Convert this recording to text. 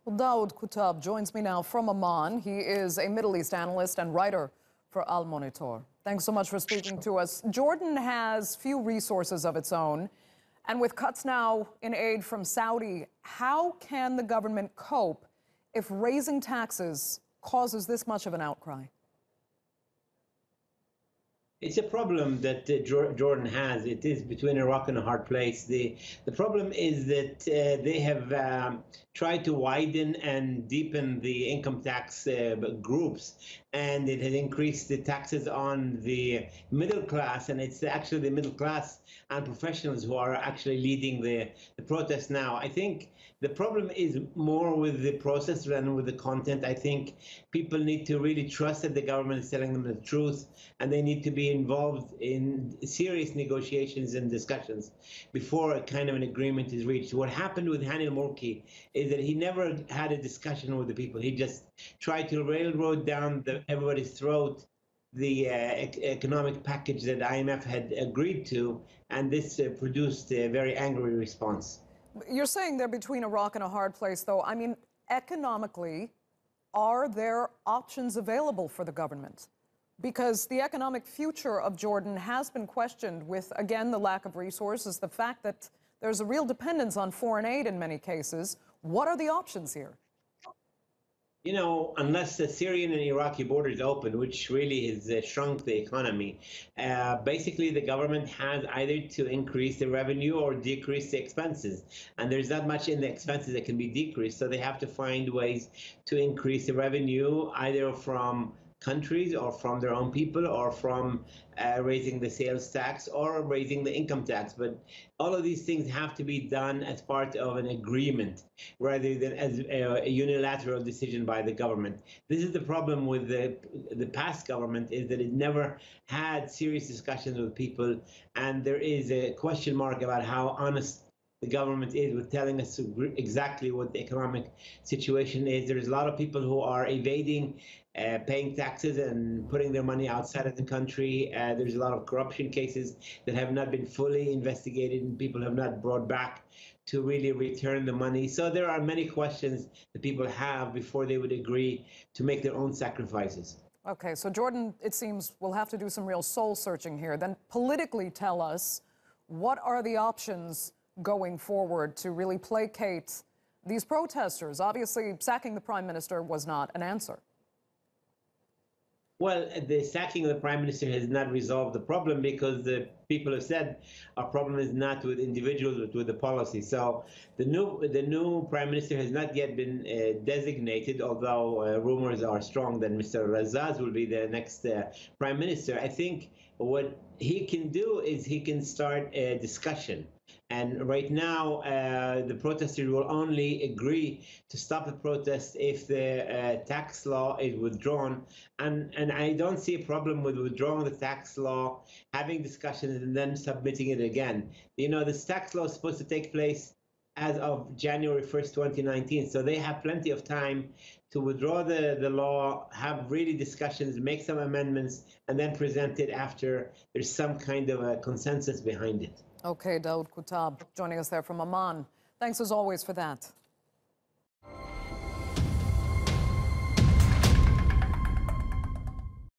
Well, Daoud Kuttab joins me now from Amman. He is a Middle East analyst and writer for Al Monitor. Thanks so much for speaking to us. Jordan has few resources of its own, and with cuts now in aid from Saudi, how can the government cope if raising taxes causes this much of an outcry? It's a problem that Jordan has. It is between a rock and a hard place. The problem is that they have tried to widen and deepen the income tax groups, and it has increased the taxes on the middle class, and it's actually the middle class and professionals who are actually leading the protest now. I think the problem is more with the process than with the content. I think people need to really trust that the government is telling them the truth, and they need to be involved in serious negotiations and discussions before a kind of an agreement is reached. What happened with Hani al-Mulki is that he never had a discussion with the people. He just tried to railroad down everybody's throat the economic package that IMF had agreed to, and this produced a very angry response. You're saying they're between a rock and a hard place, though. I mean, economically, are there options available for the government? Because the economic future of Jordan has been questioned with, again, the lack of resources, the fact that there's a real dependence on foreign aid in many cases. What are the options here? You know, unless the Syrian and Iraqi borders open, which really has shrunk the economy, basically the government has either to increase the revenue or decrease the expenses. And there's not much in the expenses that can be decreased. So they have to find ways to increase the revenue, either from countries or from their own people, or from raising the sales tax or raising the income tax. But all of these things have to be done as part of an agreement rather than as a unilateral decision by the government. This is the problem with the past government, is that it never had serious discussions with people, and there is a question mark about how honest the government is with telling us exactly what the economic situation is. There's a lot of people who are evading paying taxes and putting their money outside of the country. There's a lot of corruption cases that have not been fully investigated, and people have not brought back to really return the money. So there are many questions that people have before they would agree to make their own sacrifices. Okay, so Jordan, it seems, will have to do some real soul searching here. Then politically tell us, what are the options going forward to really placate these protesters? Obviously, sacking the prime minister was not an answer. Well, the sacking of the prime minister has not resolved the problem, because the people have said our problem is not with individuals, but with the policy. So the new prime minister has not yet been designated, although rumors are strong that Mr. Razaz will be the next prime minister. I think what he can do is he can start a discussion. And right now, the protesters will only agree to stop the protest if the tax law is withdrawn. And I don't see a problem with withdrawing the tax law, having discussions, and then submitting it again. You know, this tax law is supposed to take place as of January 1st, 2019. So they have plenty of time to withdraw the law, have really discussions, make some amendments, and then present it after there's some kind of a consensus behind it. Okay, Daoud Kuttab joining us there from Amman. Thanks as always for that.